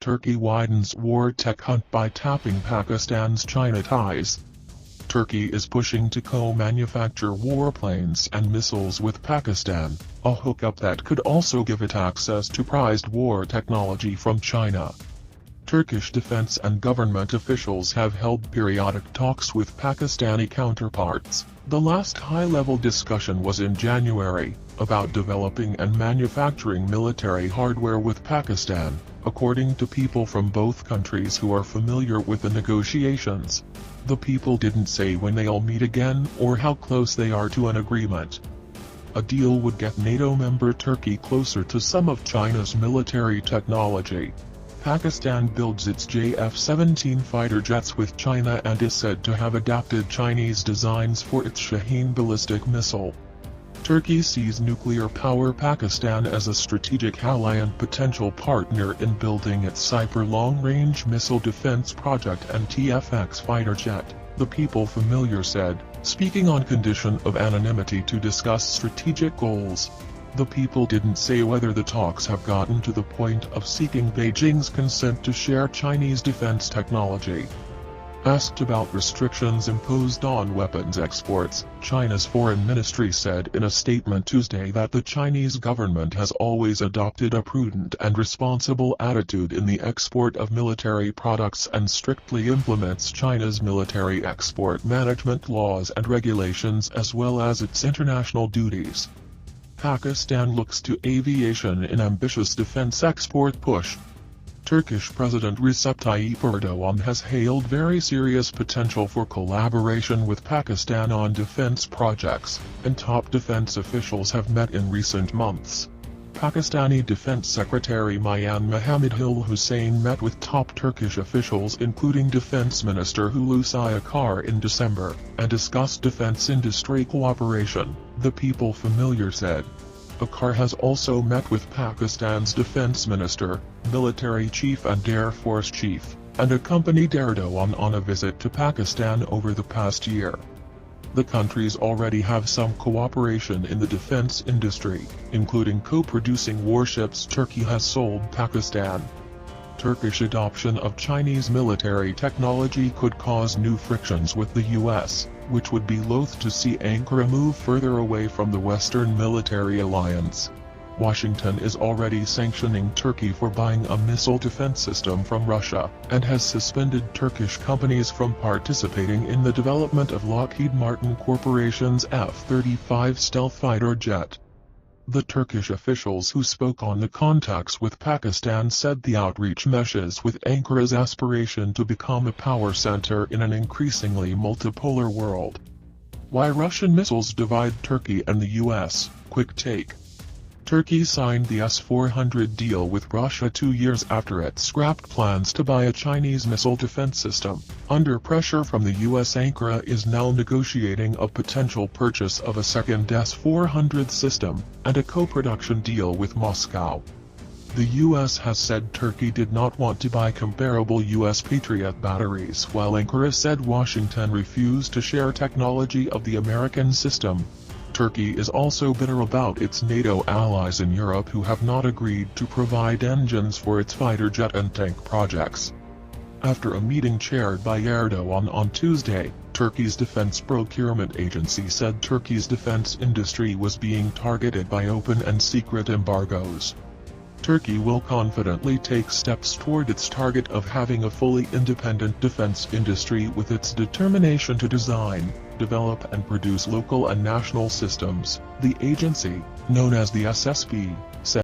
Turkey widens war tech hunt by tapping Pakistan's China ties. Turkey is pushing to co-manufacture warplanes and missiles with Pakistan, a hookup that could also give it access to prized war technology from China. Turkish defense and government officials have held periodic talks with Pakistani counterparts. The last high-level discussion was in January, about developing and manufacturing military hardware with Pakistan, according to people from both countries who are familiar with the negotiations. The people didn't say when they'll meet again or how close they are to an agreement. A deal would get NATO member Turkey closer to some of China's military technology. Pakistan builds its JF-17 fighter jets with China and is said to have adapted Chinese designs for its Shaheen ballistic missile. Turkey sees nuclear power Pakistan as a strategic ally and potential partner in building its Cyper long-range missile defense project and TFX fighter jet, the people familiar said, speaking on condition of anonymity to discuss strategic goals. The people didn't say whether the talks have gotten to the point of seeking Beijing's consent to share Chinese defense technology. Asked about restrictions imposed on weapons exports, China's foreign ministry said in a statement Tuesday that the Chinese government has always adopted a prudent and responsible attitude in the export of military products and strictly implements China's military export management laws and regulations as well as its international duties. Pakistan looks to aviation in ambitious defense export push. Turkish President Recep Tayyip Erdogan has hailed very serious potential for collaboration with Pakistan on defense projects, and top defense officials have met in recent months. Pakistani Defense Secretary Mian Mohammad Hussain met with top Turkish officials including Defense Minister Hulusi Akar in December, and discussed defense industry cooperation, the people familiar said. Akar has also met with Pakistan's Defense Minister, Military Chief and Air Force Chief, and accompanied Erdogan on a visit to Pakistan over the past year. The countries already have some cooperation in the defense industry, including co-producing warships Turkey has sold Pakistan. Turkish adoption of Chinese military technology could cause new frictions with the U.S., which would be loath to see Ankara move further away from the Western military alliance. Washington is already sanctioning Turkey for buying a missile defense system from Russia, and has suspended Turkish companies from participating in the development of Lockheed Martin Corporation's F-35 stealth fighter jet. The Turkish officials who spoke on the contacts with Pakistan said the outreach meshes with Ankara's aspiration to become a power center in an increasingly multipolar world. Why Russian missiles divide Turkey and the U.S., quick take. Turkey signed the S-400 deal with Russia 2 years after it scrapped plans to buy a Chinese missile defense system. Under pressure from the U.S., Ankara is now negotiating a potential purchase of a second S-400 system, and a co-production deal with Moscow. The U.S. has said Turkey did not want to buy comparable U.S. Patriot batteries, while Ankara said Washington refused to share technology of the American system. Turkey is also bitter about its NATO allies in Europe who have not agreed to provide engines for its fighter jet and tank projects. After a meeting chaired by Erdogan on Tuesday, Turkey's defense procurement agency said Turkey's defense industry was being targeted by open and secret embargoes. Turkey will confidently take steps toward its target of having a fully independent defense industry with its determination to design, develop and produce local and national systems, the agency, known as the SSB, said.